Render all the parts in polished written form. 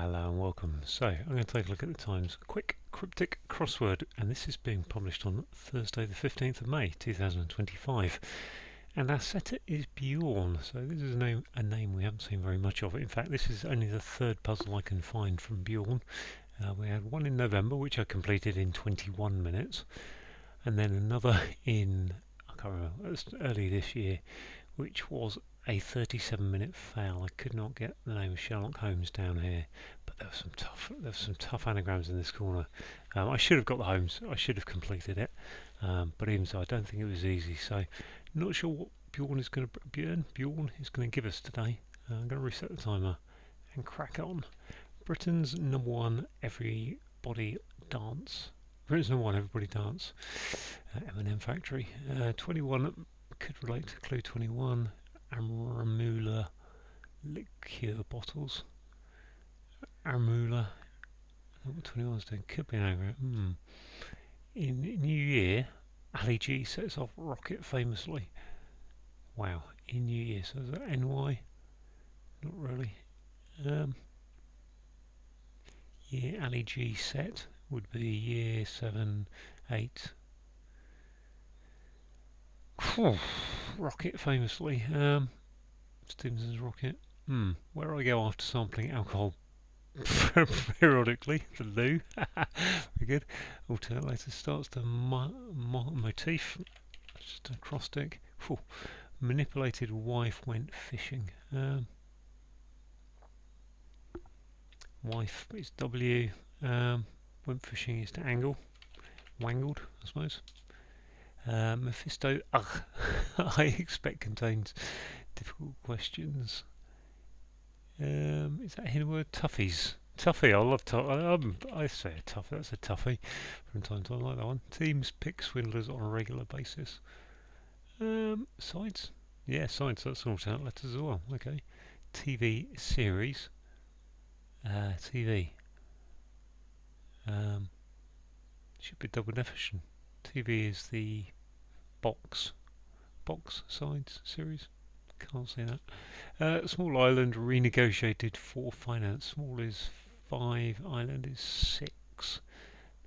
Hello and welcome. So I'm going to take a look at the Times quick cryptic crossword, and this is being published on Thursday the 15th of May 2025, and our setter is Bjorn. So this is a name we haven't seen very much of. In fact, this is only the third puzzle I can find from Bjorn. We had one in November which I completed in 21 minutes, and then another in, I can't remember, it was early this year, which was a 37-minute fail. I could not get the name of Sherlock Holmes down here, but there were some tough anagrams in this corner. I should have got the Holmes. I should have completed it, but even so, I don't think it was easy. So, not sure what Bjorn is going to give us today. I'm going to reset the timer and crack on. Britain's number one, everybody dance. Britain's number one, everybody dance. M&M Factory. 21 could relate to Clue 21. Amrula liqueur bottles. Amrula. I don't know what 21's doing. Could be an anagram. In New Year, Ali G sets off rocket famously. Wow. In New Year. So is that NY? Not really. Year Ali G set would be year 7, 8. Rocket famously. Stevenson's rocket. Where do I go after sampling alcohol periodically? The loo. Very good. Alternate letter starts the motif. Just a acrostic. Manipulated wife went fishing. Wife is W. Went fishing is to angle. Wangled, I suppose. Mephisto, I expect contains difficult questions. Is that a hidden word? Toughies. Toughie, I love I say a tough. That's a toughie from time to time. I like that one. Teams pick swindlers on a regular basis. Sides? Yeah, sides. That's alternate letters as well. Okay. TV series. TV. Should be double definition. TV is the box sides series. Can't see that. Small island renegotiated for finance. Small is 5, island is 6.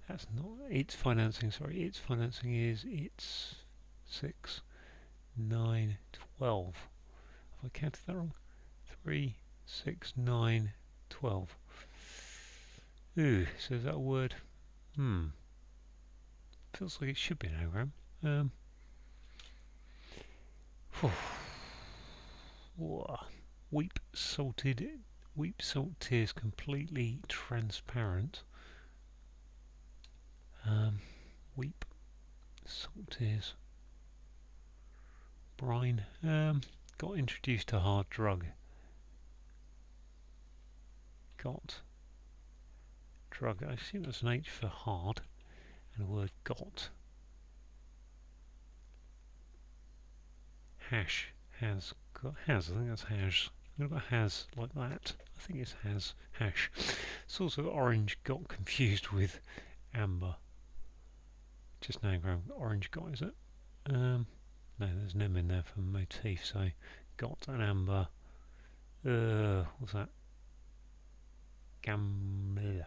That's not its financing. Sorry, its financing is 6, 9, 12. Have I counted that wrong? 3, 6, 9, 12. Ooh, so is that a word? Feels like it should be an anagram. Weep salt tears completely transparent. Weep salt tears. Brine. Got introduced to hard drug. Got drug. I assume that's an H for hard, and the word got. Hash. Has. I think that's hash. What about has like that? I think it's has. Hash. Source of orange got confused with amber. Just an anagram. Orange got, is it? No, there's an M in there for motif, so got an amber. What's that? Gamla.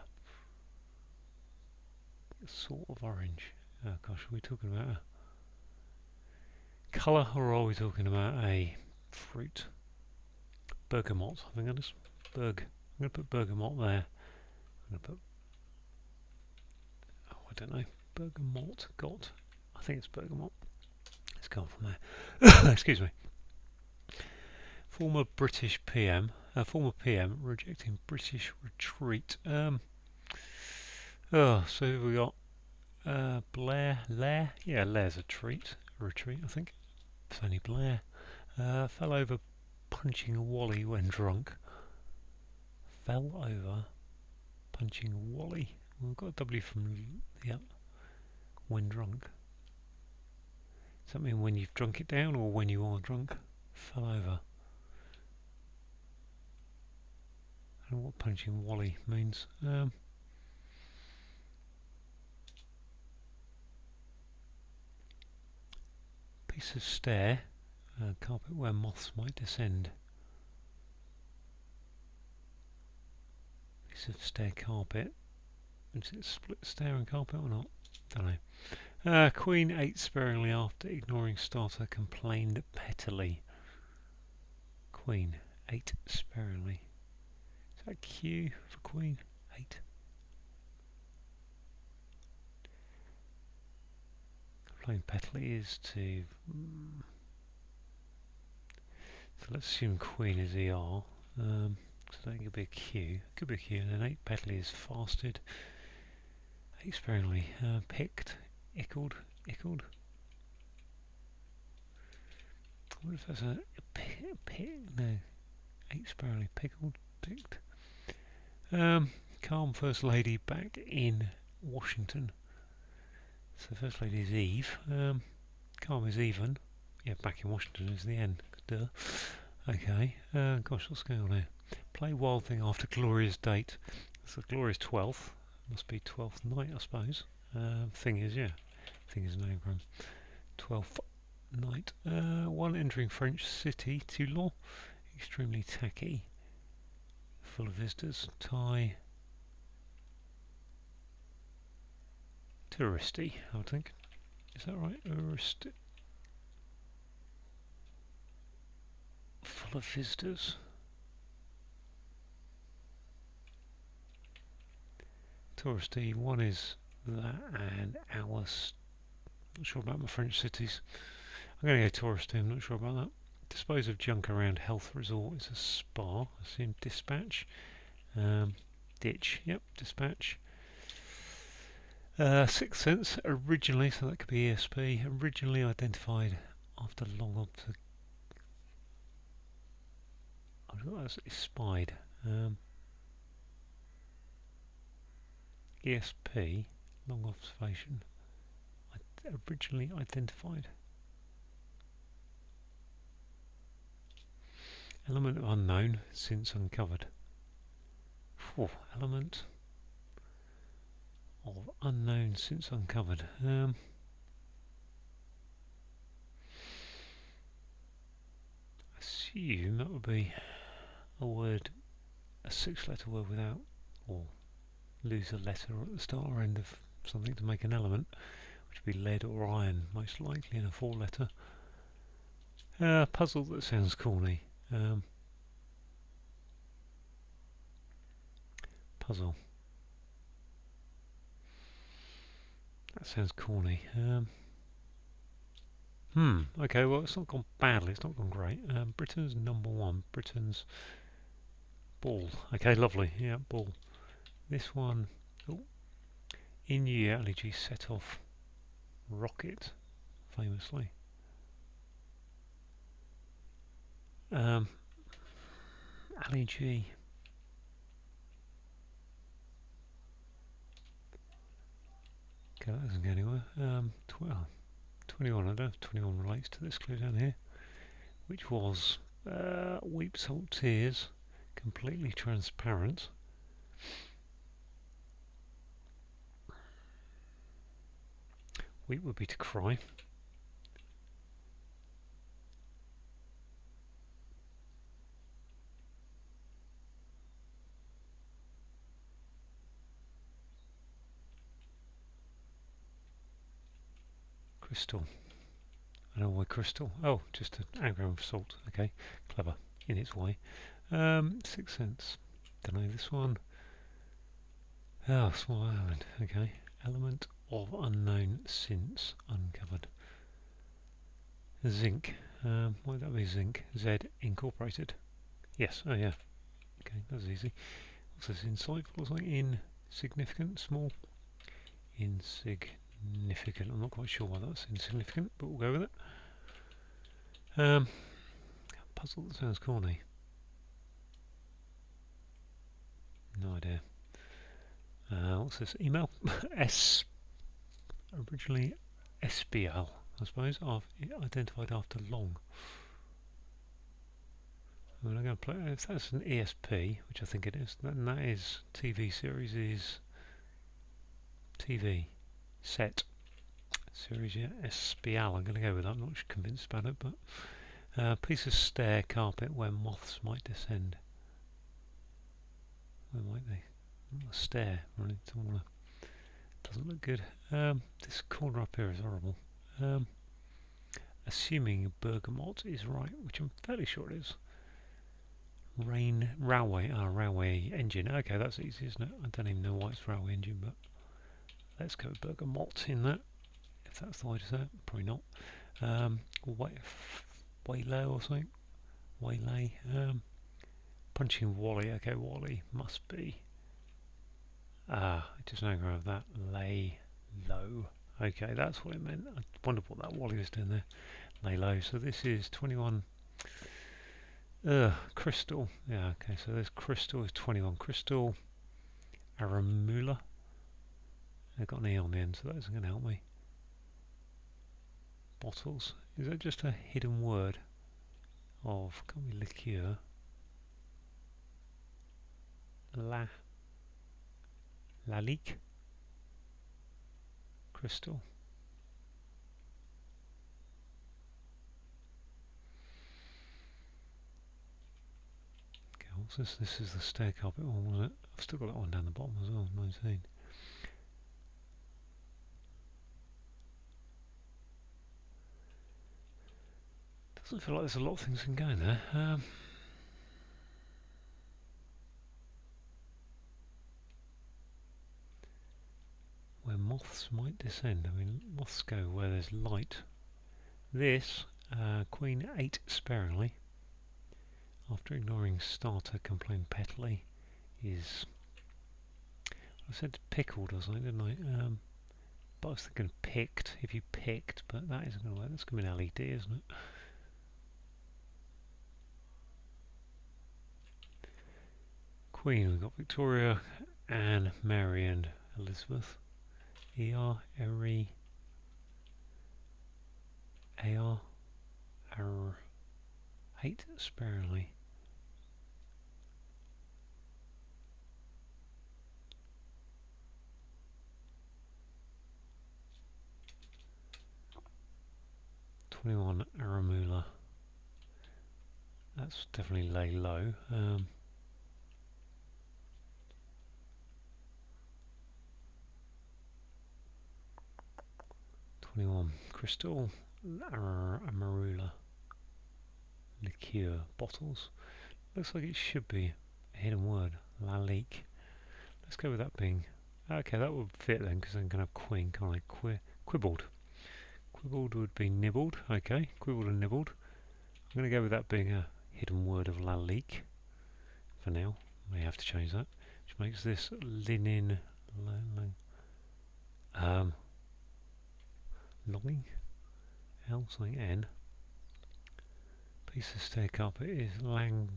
Sort of orange. Oh gosh, are we talking about a colour, or are we talking about a fruit? Bergamot, I think that is. I'm going to put bergamot there. I'm going to put, I don't know, bergamot, I think it's bergamot. Let's go on from there. Excuse me. Former PM rejecting British retreat. So we got Blair. Yeah, Lair's a retreat, I think. Tony Blair fell over punching a Wally when drunk. Fell over punching a Wally. We've got a W from when drunk. Does that mean when you've drunk it down or when you are drunk? Fell over. I don't know what punching Wally means. Piece of stair. Carpet where moths might descend. piece of stair carpet. Is it split stair and carpet or not? Don't know. Queen ate sparingly after ignoring starter, complained pettily. Queen ate sparingly. Is that Q for queen? Ate. Complained pettily is to... so let's assume queen is ER. So that could be a Q. Could be a Q. And then ate pettily is fasted. Ate sparingly. Picked. Ickled. Ickled. What if that's a no. Ate sparingly. Pickled. Picked. Calm First Lady back in Washington. So First Lady is Eve. Calm is even. Yeah, back in Washington is the end. Duh. Okay. Gosh, what's going on here? Play Wild Thing after Gloria's date. It's the Gloria's 12th. Must be 12th night, I suppose. Thing is, yeah. Thing is an anagram. 12th night. One entering French city. Toulon. Extremely tacky. Full of visitors. Thai. Touristy, I would think. Is that right? Touristy. Full of visitors. Touristy. One is that and ours. Not sure about my French cities. I'm going to go touristy. I'm not sure about that. Dispose of junk around health resort is a spa. I assume dispatch. Ditch. Yep, dispatch. Sixth Sense originally, so that could be ESP. Originally identified after long observation. I thought that was spied. ESP, long observation. Originally identified. Element of unknown, since uncovered. Element of unknown, since uncovered. Assume that would be a word, a 6-letter word without, or lose a letter at the start or end of something to make an element, which would be lead or iron, most likely in a 4-letter. Puzzle that sounds corny. Puzzle. That sounds corny. Okay, well, it's not gone badly, it's not gone great. Britain's #1. Britain's ball. Okay, lovely. Yeah, ball. This one, in year, Ali G set off rocket, famously. Ali G. Okay, that doesn't go anywhere. 21, I don't know if 21 relates to this clue down here, which was weep, salt, tears, completely transparent. Weep would be to cry. Crystal. I don't know why crystal. Oh, just an anagram of salt. Okay, clever in its way. Sixth Sense. Don't know this one. Oh, small island. Okay. Element of unknown since uncovered. Zinc. Why would that be zinc? Z incorporated. Yes. Oh yeah. Okay, that's easy. What's this? Insightful or something? Insignificant. Small. Insignificant. I'm not quite sure why that's insignificant, but we'll go with it. Puzzle that sounds corny. No idea. What's this? Email? Originally SBL, I suppose. Identified after long. I'm going to play. If that's an ESP, which I think it is, then that is TV series is TV set series. Yeah, SBL. I'm going to go with that. I'm not convinced about it, but piece of stair carpet where moths might descend. Where might they? A stair, really. Doesn't look good. This corner up here is horrible. Um, assuming bergamot is right, which I'm fairly sure it is. Railway engine. Okay, that's easy, isn't it? I don't even know why it's railway engine, but let's go with bergamot in that. If that's the way to say it, probably not. Waylay or something. Waylay. Punching Wally. Okay, Wally must be. Just an anagram of that. Lay low. Okay, that's what it meant. I wondered what that Wally was doing there. Lay low. So this is 21. Crystal. Yeah, okay, so this crystal is 21. Crystal. Aramula. I've got an E on the end, so that isn't going to help me. Bottles. Is that just a hidden word of, can't be liqueur. Lalique. Crystal. Okay, what's this? This is the stair carpet one, wasn't it? I've still got that one down the bottom as well, 19. Doesn't feel like there's a lot of things can go in there. Where moths might descend. I mean, moths go where there's light. This, Queen ate sparingly. After ignoring starter, complained pettily, is... I said pickled or something, didn't I? But I was thinking picked, if you picked, but that isn't going to work. That's going to be an LED, isn't it? Queen, we've got Victoria, Anne, Mary and Elizabeth. ER, Eri, AR, ate sparingly. (21) Aramula. That's definitely lay low. 21 Crystal. Amarula. Liqueur. Bottles. Looks like it should be a hidden word. Lalique. Let's go with that being... Okay, that would fit then, because I'm going to have queen, can't I? Quibbled. Quibbled would be nibbled. Okay, quibbled and nibbled. I'm going to go with that being a hidden word of Lalique for now. May have to change that. Which makes this linen... longing? L something N. Piece of stair carpet is lang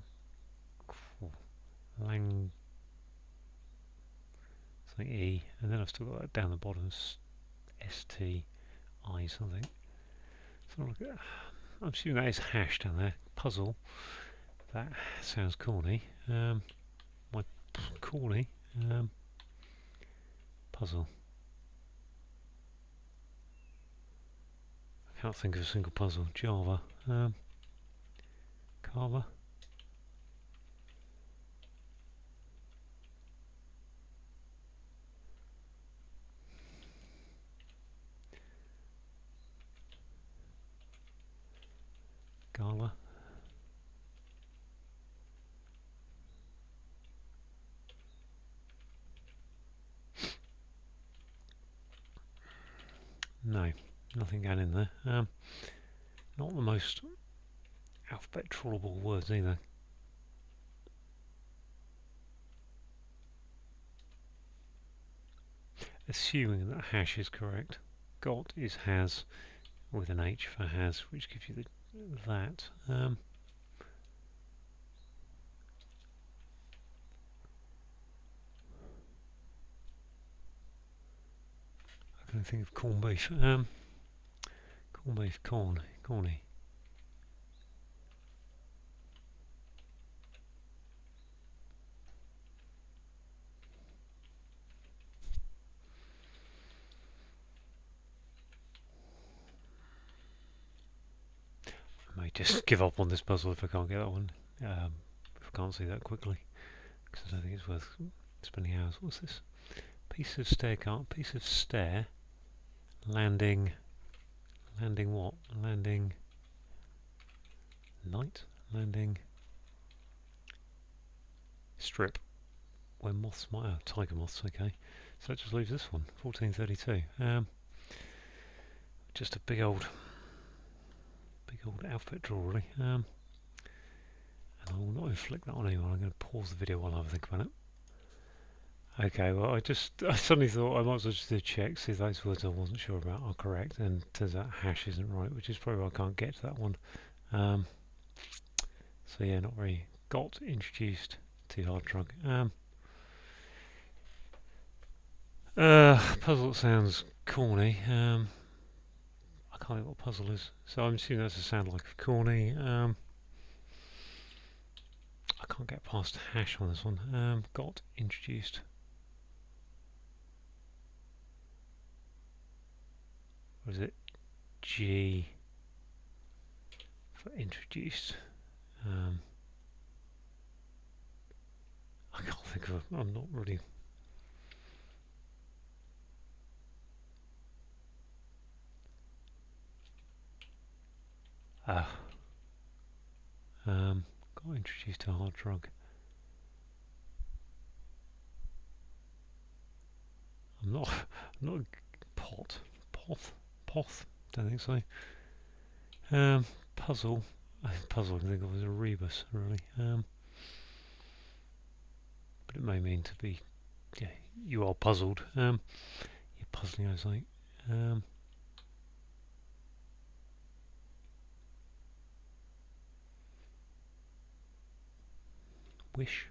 something E, and then I've still got that down the bottom, STI something. So I'm assuming that is hash down there. Puzzle. That sounds corny. Corny. Puzzle. I can't think of a single puzzle. Java. Carver. Gala. No, nothing going in there. Not the most alphabet trawlable words either. Assuming that hash is correct. Got is has with an H for has, which gives you that. I can think of corned beef. Corned beef, corny. I may just give up on this puzzle if I can't get that one. If I can't see that quickly, because I don't think it's worth spending hours. What's this? Piece of stair cart, piece of stair, landing what? Landing light, landing strip. Where moths might, oh, tiger moths, okay. So that just leaves this one, 1432. Just a big old alphabet draw, really. And I will not inflict that on anyone. I'm going to pause the video while I have a think about it. Okay, well, I suddenly thought I might as well just do a check, see if those words I wasn't sure about are correct, and turns out hash isn't right, which is probably why I can't get to that one. So yeah, not very got introduced to hard drug. Puzzle sounds corny. I can't think what puzzle is, so I'm assuming that's a sound like corny. I can't get past hash on this one. Got introduced. What is it? G for introduced. I can't think of it. I'm not really. Got introduced to a hard drug. I'm not poth. Don't think so. Puzzle. Puzzle I can think of as a rebus, really. But it may mean to be. Yeah, you are puzzled. You're puzzling over something. Wish.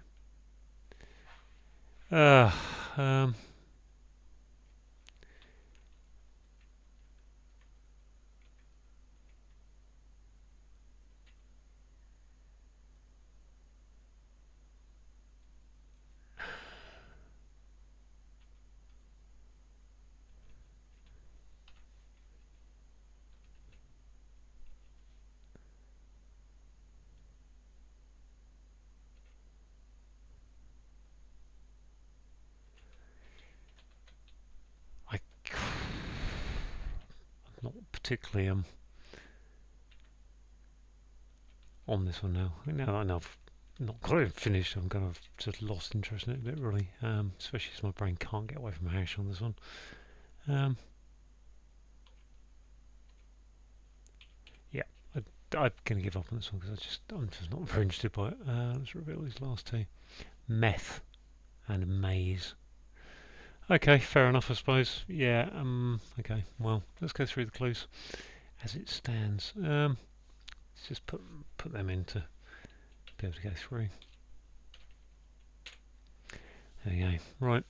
Not particularly on this one now. Now I've not got it finished, I'm kind of just lost interest in it a bit, really. Especially as my brain can't get away from hash on this one. Yeah, I'm going to give up on this one because I'm just not very interested by it. Let's reveal these last two. Meth and maze. Okay, fair enough, I suppose. Yeah, okay, well, let's go through the clues as it stands. Let's just put them in to be able to go through. There you go. Right.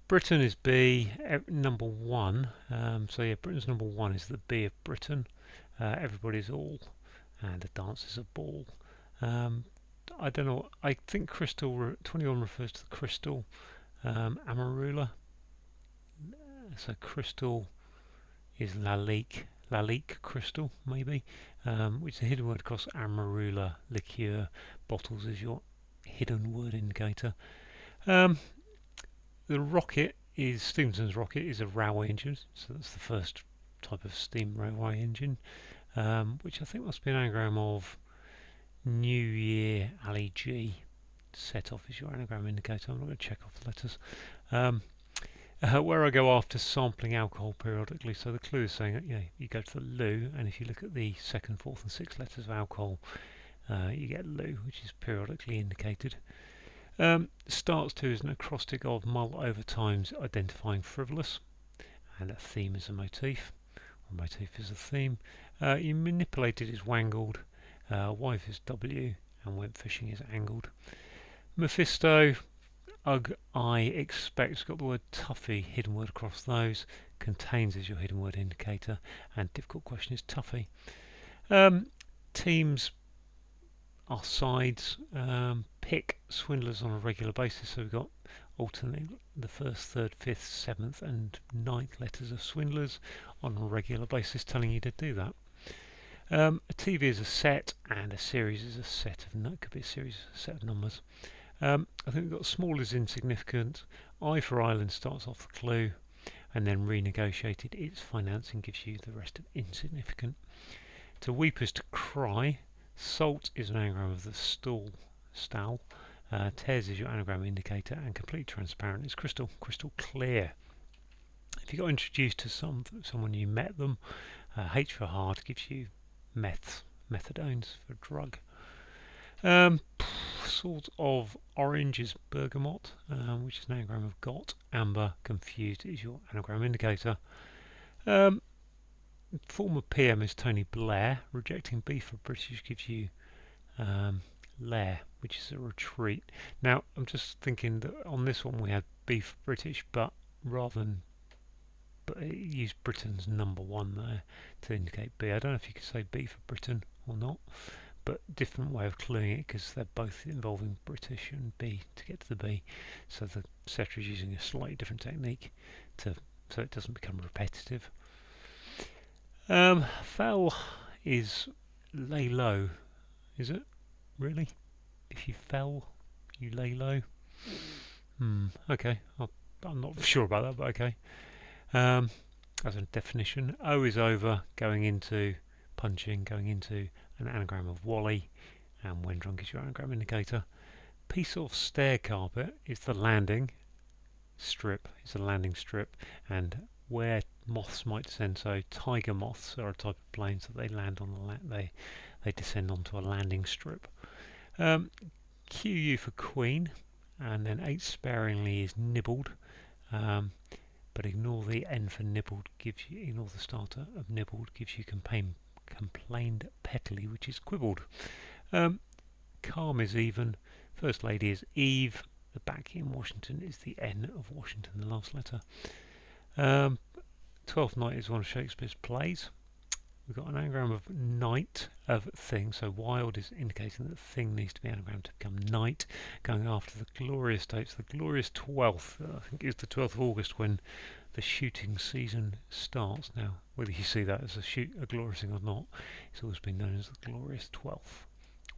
Britain is B, number 1. So yeah, Britain's number 1 is the B of Britain. Everybody's all, and the dance is a ball. I don't know. I think crystal 21 refers to the crystal amarula. So crystal is lalique crystal, maybe, which is a hidden word across amarula liqueur bottles is your hidden word indicator. The rocket is Stephenson's rocket is a railway engine, so that's the first type of steam railway engine, which I think must be an anagram of New Year Ali G. Set off is your anagram indicator. I'm not going to check off the letters. Where I go after sampling alcohol periodically, so the clue is saying that you go to the loo, and if you look at the 2nd, 4th and 6th letters of alcohol, you get loo, which is periodically indicated. Starts to is an acrostic of mull over times identifying frivolous, and a theme is a motif, or motif is a theme. You manipulated is wangled, wife is W, and went fishing is angled. Mephisto, I expect, got the word tuffy, hidden word across those, contains is your hidden word indicator, and difficult question is tuffy. Teams are sides, pick swindlers on a regular basis, so we've got alternately the 1st, 3rd, 5th, 7th and 9th letters of swindlers on a regular basis telling you to do that. A TV is a set and a series is a set of, could be a series, a set of numbers. I think we've got small is insignificant. I for Ireland starts off the clue, and then renegotiated its financing gives you the rest of insignificant. To weep is to cry. Salt is an anagram of the stall. Tears is your anagram indicator, and complete transparent is crystal clear. If you got introduced to someone you met them, H for hard gives you methadones for drug. Sort of orange is bergamot, which is an anagram of got. Amber, confused is your anagram indicator. Former PM is Tony Blair. Rejecting B for British gives you lair, which is a retreat. Now, I'm just thinking that on this one we had B for British, but rather than it used Britain's number one there to indicate B. I don't know if you could say B for Britain or not, but different way of cluing it because they're both involving British and B to get to the B. So the setter is using a slightly different technique so it doesn't become repetitive. Fell is lay low, is it? Really? If you fell, you lay low? Okay. I'm not sure about that, but okay. As a definition, O is over, going into punching, going into an anagram of Wally, and when drunk is your anagram indicator. Piece of stair carpet is the landing strip. It's a landing strip, and where moths might descend. So tiger moths are a type of plane, so they land on the they descend onto a landing strip. QU for queen, and then 8 sparingly is nibbled. But ignore the N for nibbled, ignore the starter of nibbled, gives you complained pettily, which is quibbled. Calm is even, first lady is Eve, the back in Washington is the N of Washington, the last letter. 12th Night is one of Shakespeare's plays. We've got an anagram of night of thing, so wild is indicating that thing needs to be anagrammed to become night, going after the glorious dates. The glorious 12th, I think is the 12th of August when the shooting season starts. Now, whether you see that as a glorious thing or not, it's always been known as the glorious 12th,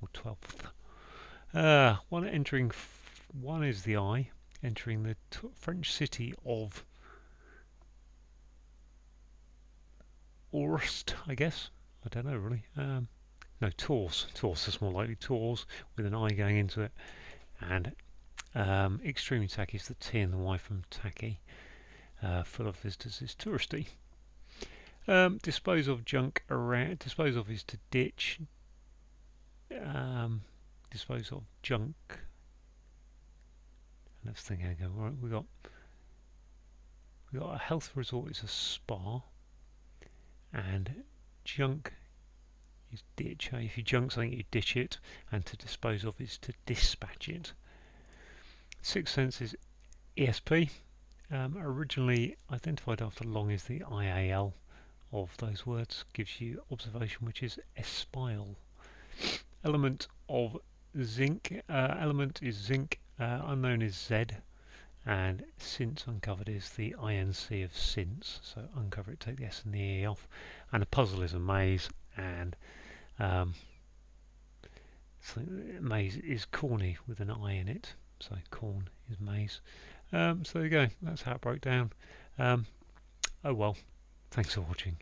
or 12th. One is the I, entering the French city of Orst, I guess. I don't know really. No, Tours. That's more likely. Tours with an I going into it. And extremely tacky is the T and the Y from tacky. Full of visitors is touristy. Dispose of junk around. Dispose of is to ditch. Dispose of junk. Let's think how to go. Right, we got a health resort. It's a spa. And junk is ditch. If you junk something, you ditch it, and to dispose of is to dispatch it. Sixth sense is ESP. Originally identified after long is the IAL of those words. Gives you observation, which is espial. Element of zinc. Element is zinc. Unknown is Z. And since uncovered is the INC of since, so uncover it, take the S and the E off. And a puzzle is a maze, and so maze is corny with an I in it, so corn is maze. So there you go, that's how it broke down. Oh well, thanks for watching.